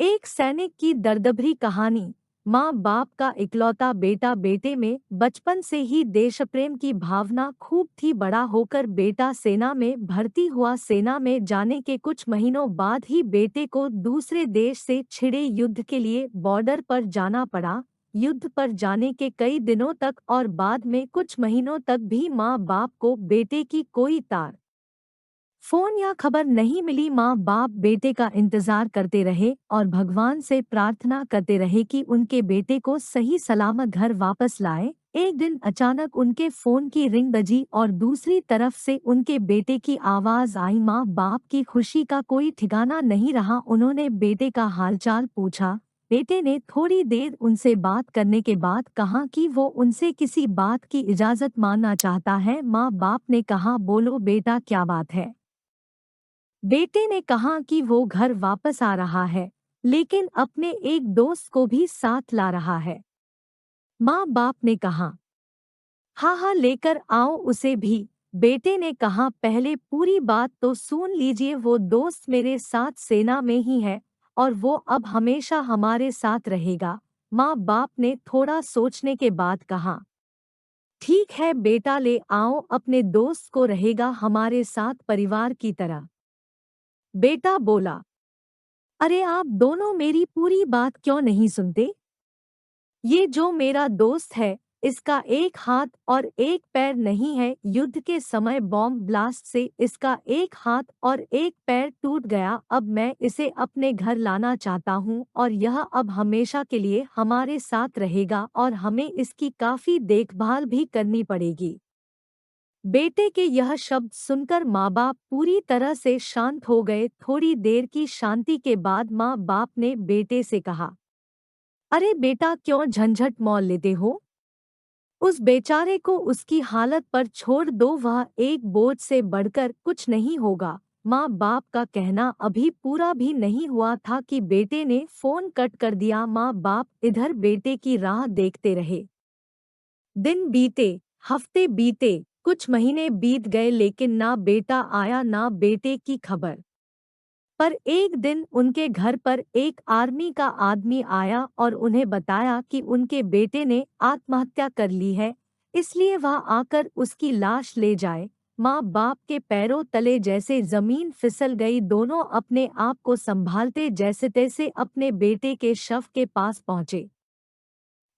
एक सैनिक की दर्दभरी कहानी। माँ बाप का इकलौता बेटा। बेटे में बचपन से ही देशप्रेम की भावना खूब थी। बड़ा होकर बेटा सेना में भर्ती हुआ। सेना में जाने के कुछ महीनों बाद ही बेटे को दूसरे देश से छिड़े युद्ध के लिए बॉर्डर पर जाना पड़ा। युद्ध पर जाने के कई दिनों तक और बाद में कुछ महीनों तक भी माँ बाप को बेटे की कोई तार फोन या खबर नहीं मिली। माँ बाप बेटे का इंतजार करते रहे और भगवान से प्रार्थना करते रहे कि उनके बेटे को सही सलामत घर वापस लाए। एक दिन अचानक उनके फोन की रिंग बजी और दूसरी तरफ से उनके बेटे की आवाज आई। माँ बाप की खुशी का कोई ठिकाना नहीं रहा। उन्होंने बेटे का हालचाल पूछा। बेटे ने थोड़ी देर उनसे बात करने के बाद कहा कि वो उनसे किसी बात की इजाजत मांगना चाहता है। माँ बाप ने कहा, बोलो बेटा, क्या बात है। बेटे ने कहा कि वो घर वापस आ रहा है, लेकिन अपने एक दोस्त को भी साथ ला रहा है। माँ बाप ने कहा, हाँ हाँ, लेकर आओ उसे भी। बेटे ने कहा, पहले पूरी बात तो सुन लीजिए। वो दोस्त मेरे साथ सेना में ही है और वो अब हमेशा हमारे साथ रहेगा। माँ बाप ने थोड़ा सोचने के बाद कहा, ठीक है बेटा, ले आओ अपने दोस्त को, रहेगा हमारे साथ परिवार की तरह। बेटा बोला, अरे आप दोनों मेरी पूरी बात क्यों नहीं सुनते। ये जो मेरा दोस्त है, इसका एक हाथ और एक पैर नहीं है। युद्ध के समय बॉम्ब ब्लास्ट से इसका एक हाथ और एक पैर टूट गया। अब मैं इसे अपने घर लाना चाहता हूँ और यह अब हमेशा के लिए हमारे साथ रहेगा और हमें इसकी काफी देखभाल भी करनी पड़ेगी। बेटे के यह शब्द सुनकर माँ बाप पूरी तरह से शांत हो गए। थोड़ी देर की शांति के बाद माँ बाप ने बेटे से कहा, अरे बेटा, क्यों झंझट मोल लेते हो। उस बेचारे को उसकी हालत पर छोड़ दो, वह एक बोझ से बढ़कर कुछ नहीं होगा। माँ बाप का कहना अभी पूरा भी नहीं हुआ था कि बेटे ने फोन कट कर दिया। माँ बाप इधर बेटे की राह देखते रहे। दिन बीते, हफ्ते बीते, कुछ महीने बीत गए, लेकिन ना बेटा आया ना बेटे की खबर। पर एक दिन उनके घर पर एक आर्मी का आदमी आया और उन्हें बताया कि उनके बेटे ने आत्महत्या कर ली है, इसलिए वह आकर उसकी लाश ले जाए। माँ बाप के पैरों तले जैसे जमीन फिसल गई। दोनों अपने आप को संभालते जैसे तैसे अपने बेटे के शव के पास पहुंचे।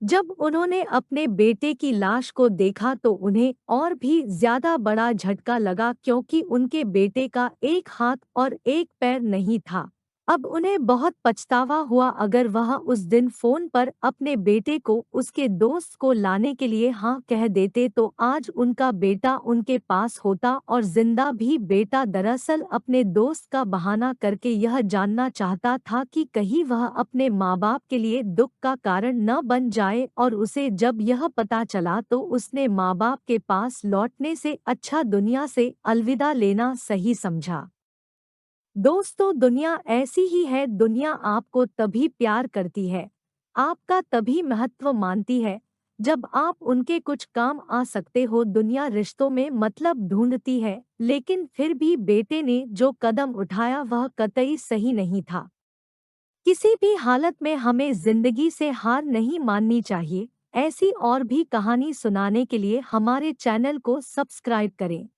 जब उन्होंने अपने बेटे की लाश को देखा तो उन्हें और भी ज्यादा बड़ा झटका लगा, क्योंकि उनके बेटे का एक हाथ और एक पैर नहीं था। अब उन्हें बहुत पछतावा हुआ। अगर वह उस दिन फोन पर अपने बेटे को उसके दोस्त को लाने के लिए हाँ कह देते तो आज उनका बेटा उनके पास होता और जिंदा भी। बेटा दरअसल अपने दोस्त का बहाना करके यह जानना चाहता था कि कहीं वह अपने माँ बाप के लिए दुख का कारण न बन जाए, और उसे जब यह पता चला तो उसने माँ बाप के पास लौटने से अच्छा दुनिया से अलविदा लेना सही समझा। दोस्तों, दुनिया ऐसी ही है। दुनिया आपको तभी प्यार करती है, आपका तभी महत्व मानती है, जब आप उनके कुछ काम आ सकते हो। दुनिया रिश्तों में मतलब ढूंढती है, लेकिन फिर भी बेटे ने जो कदम उठाया वह कतई सही नहीं था। किसी भी हालत में हमें जिंदगी से हार नहीं माननी चाहिए। ऐसी और भी कहानी सुनाने के लिए हमारे चैनल को सब्सक्राइब करें।